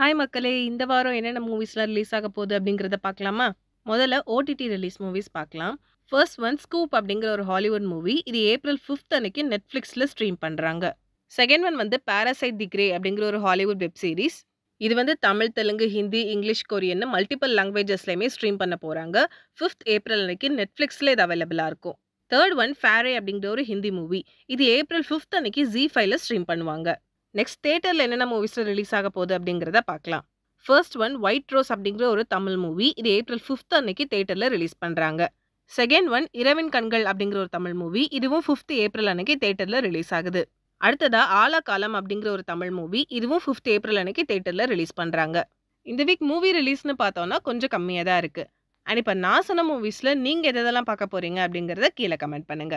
Hi மக்களே! இந்த வாரம் என்னென்ன மூவிஸ்லாம் ரிலீஸ் ஆக போகுது அப்படிங்கிறத பார்க்கலாமா? முதல்ல ஓடிடி ரிலீஸ் மூவிஸ் பார்க்கலாம். ஃபர்ஸ்ட் ஒன் ஸ்கூப் அப்படிங்கிற ஒரு ஹாலிவுட் மூவி. இது ஏப்ரல் 5th அன்னைக்கு Netflixல ஸ்ட்ரீம் பண்றாங்க. செகண்ட் ஒன் வந்து பாராசைட் தி கிரே அப்படிங்கிற ஒரு ஹாலிவுட் வெப் சீரிஸ். இது வந்து தமிழ், தெலுங்கு, ஹிந்தி, இங்கிலீஷ், கொரியன்னு மல்டிபிள் லாங்குவேஜஸ்லயுமே ஸ்ட்ரீம் பண்ண போறாங்க. 5th ஏப்ரல் அன்னைக்கு Netflixல இது அவைலபிளா இருக்கும். தேர்ட் ஒன் ஃபேரே அப்படிங்கிற ஒரு ஹிந்தி மூவி. இது ஏப்ரல் 5th அன்னைக்கு ZEE5ல ஸ்ட்ரீம் பண்ணுவாங்க. நெக்ஸ்ட் தியேட்டர்ல என்னென்ன மூவிஸ் ரிலீஸ் ஆக போகுது அப்படிங்கிறத பார்க்கலாம். ஃபர்ஸ்ட் ஒன் ஒயிட் ரோஸ் அப்படிங்கிற ஒரு தமிழ் மூவி. இது ஏப்ரல் 5th அன்னைக்கு தியேட்டர்ல ரிலீஸ் பண்றாங்க. செகண்ட் ஒன் இரவின் கண்கள் அப்படிங்கிற ஒரு தமிழ் மூவி. இதுவும் 5th ஏப்ரல் அன்னைக்கு தியேட்டர்ல ரிலீஸ் ஆகுது. அடுத்ததா ஆலா காலம் அப்படிங்கிற ஒரு தமிழ் மூவி. இதுவும் 5th ஏப்ரல் அன்னைக்கு தியேட்டர்ல ரிலீஸ் பண்றாங்க. இந்த வீக் மூவி ரிலீஸ்னு பார்த்தோம்னா கொஞ்சம் கம்மியாக தான் இருக்கு. அண்ட் இப்போ நான் சொன்ன மூவிஸ்ல நீங்க எதெல்லாம் பார்க்க போறீங்க அப்படிங்கிறத கீழே கமெண்ட் பண்ணுங்க.